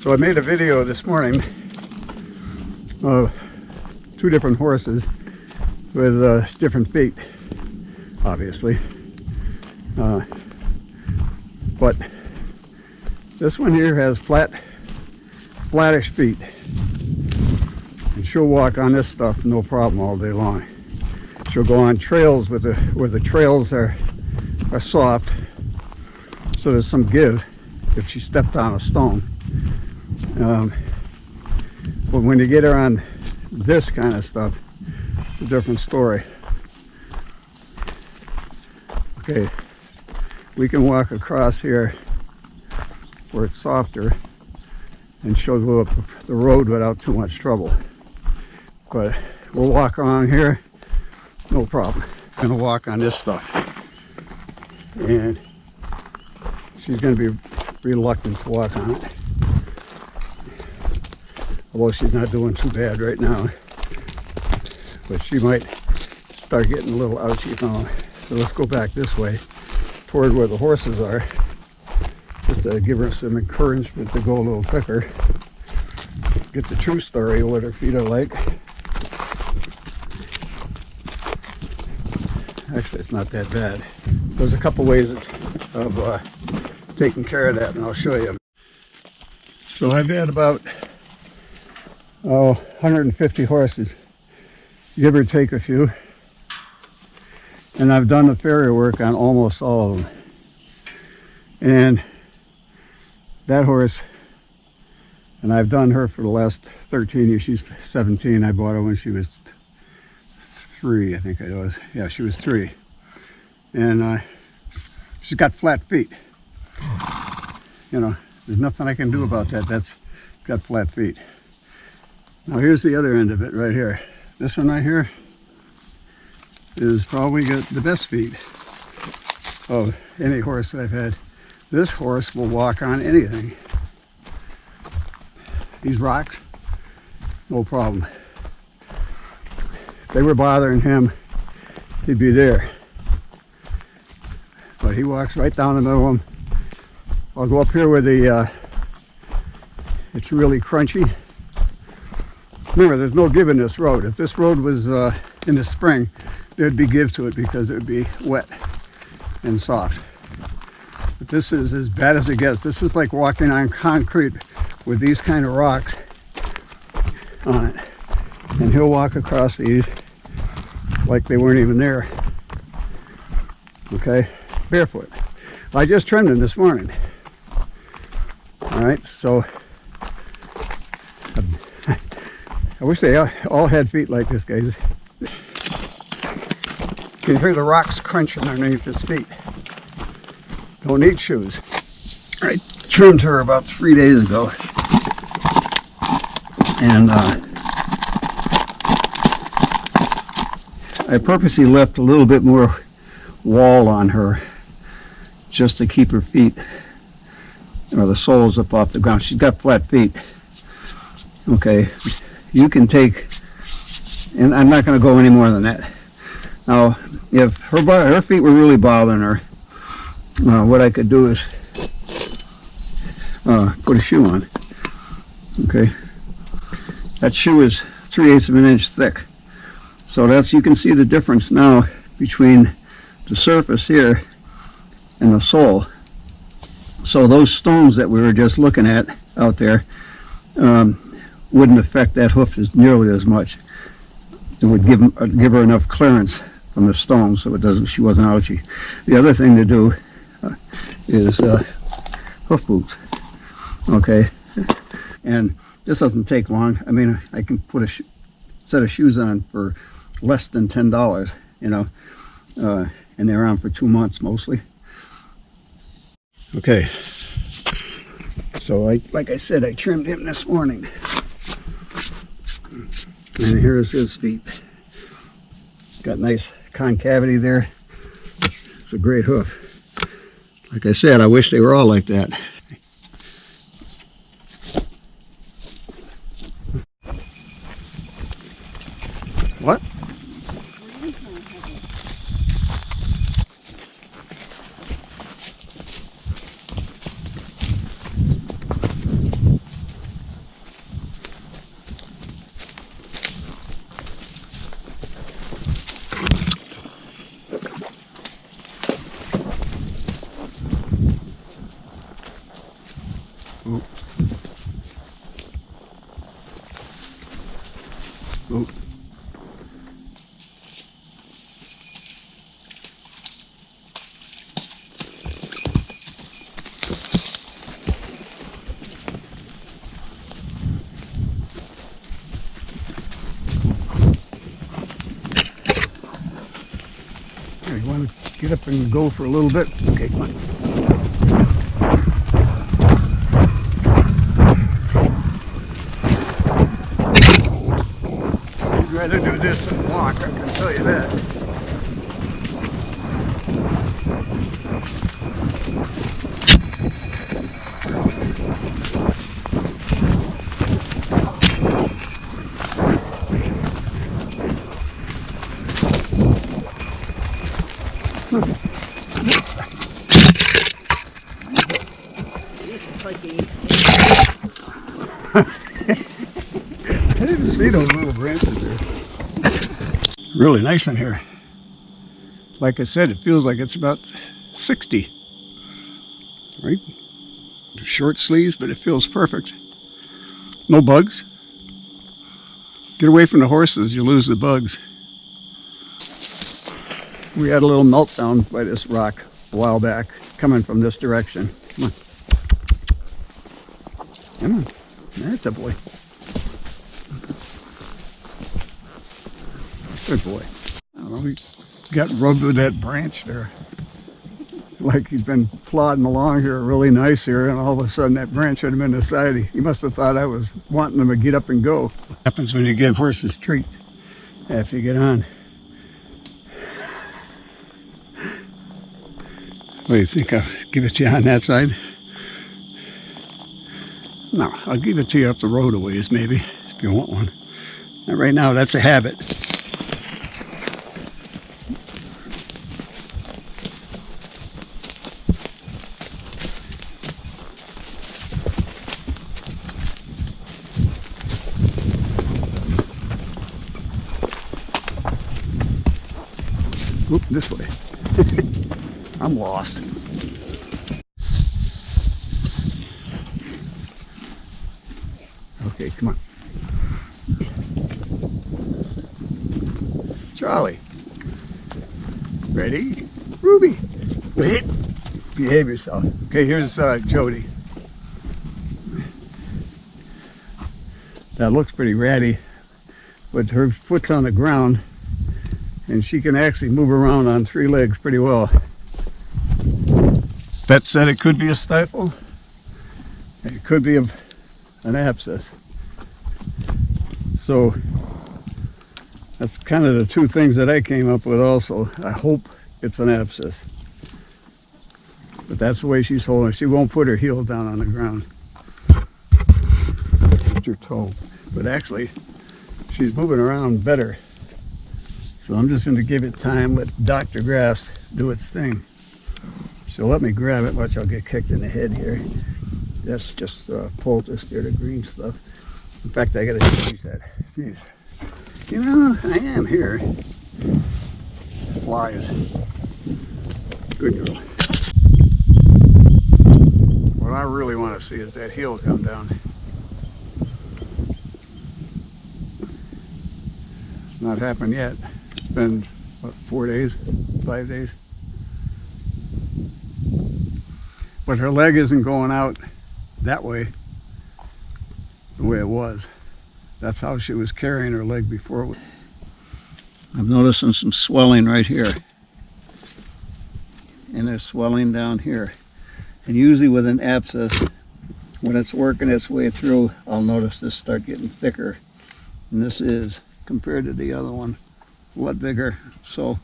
So I made a video this morning of two different horses with different feet, obviously. But this one here has flattish feet. And she'll walk on this stuff no problem all day long. She'll go on trails where the trails are soft, so there's some give if she stepped on a stone. But when you get her on this kind of stuff, it's a different story. Okay, we can walk across here where it's softer and she'll go up the road without too much trouble. But we'll walk along here, no problem. I'm gonna walk on this stuff. And she's gonna be reluctant to walk on it. Although she's not doing too bad right now. But she might start getting a little ouchy now. So let's go back this way toward where the horses are, just to give her some encouragement to go a little quicker. Get the true story of what her feet are like. Actually, it's not that bad. There's a couple ways of taking care of that, and I'll show you. So I've had about 150 horses, give or take a few. And I've done the farrier work on almost all of them. And that horse, and I've done her for the last 13 years. She's 17. I bought her when she was 3, I think it was. Yeah, she was 3. And she's got flat feet. You know, there's nothing I can do about that. That's got flat feet. Now here's the other end of it right here. This one right here is probably got the best feet of any horse that I've had. This horse will walk on anything. These rocks, no problem. If they were bothering him, he'd be there. But he walks right down the middle of them. I'll go up here where it's really crunchy. Remember, there's no give in this road. If this road was in the spring, there'd be give to it because it would be wet and soft. But this is as bad as it gets. This is like walking on concrete with these kind of rocks on it. And he'll walk across these like they weren't even there. Okay, barefoot. I just trimmed him this morning. All right, so I wish they all had feet like this, guys. You can hear the rocks crunching underneath his feet. Don't need shoes. I trimmed her about 3 days ago. And I purposely left a little bit more wall on her just to keep her feet, or the soles up off the ground. She's got flat feet. Okay. You can take, and I'm not going to go any more than that. Now, if her feet were really bothering her, what I could do is put a shoe on. Okay, that shoe is 3/8 of an inch thick, so you can see the difference now between the surface here and the sole. So those stones that we were just looking at out there wouldn't affect that hoof as nearly as much. It would give her enough clearance from the stones so she wasn't ouchy. The other thing to do is hoof boots. Okay, and this doesn't take long. I mean, I can put a set of shoes on for less than $10, you know, and they're on for 2 months mostly. Okay, so like I said, I trimmed him this morning. And here's his feet. Got nice concavity there. It's a great hoof. Like I said, I wish they were all like that. What? Ooh. Ooh. Here, you want to get up and go for a little bit? Okay, come on. I'd rather do this than walk, I can tell you that. I didn't see those little branches there. Really nice in here. Like I said, it feels like it's about 60. Right? Short sleeves, but it feels perfect. No bugs. Get away from the horses, you lose the bugs. We had a little meltdown by this rock a while back, coming from this direction. Come on. Come on. That's a boy. Good boy. I don't know, he got rubbed with that branch there. Like he'd been plodding along here really nice here, and all of a sudden that branch had him in the side. He must have thought I was wanting him to get up and go. Happens when you give horses treat after you get on. What do you think? I'll give it to you on that side? No, I'll give it to you up the road a ways maybe, if you want one. Not right now, that's a habit. Oop, this way. I'm lost. Okay, come on. Charlie. Ready? Ruby. Wait. Behave yourself. Okay, here's Jody. That looks pretty ratty, but her foot's on the ground and she can actually move around on 3 legs pretty well. Vet said it could be a stifle. It could be an abscess. So that's kind of the 2 things that I came up with also. I hope it's an abscess. But that's the way she's holding it. She won't put her heel down on the ground. Put your toe. But actually, she's moving around better. So I'm just going to give it time, let Dr. Grass do its thing. So let me grab it. Watch, I'll get kicked in the head here. That's just poultice there, the green stuff. In fact, I got to change that. Jeez. You know, I am here. Flies. Good girl. What I really want to see is that heel come down. It's not happened yet. It's been, what, 4 days? 5 days? But her leg isn't going out that way, the way it was. That's how she was carrying her leg before. I'm noticing some swelling right here. And there's swelling down here. And usually with an abscess, when it's working its way through, I'll notice this start getting thicker. And this is, compared to the other one, a lot bigger. So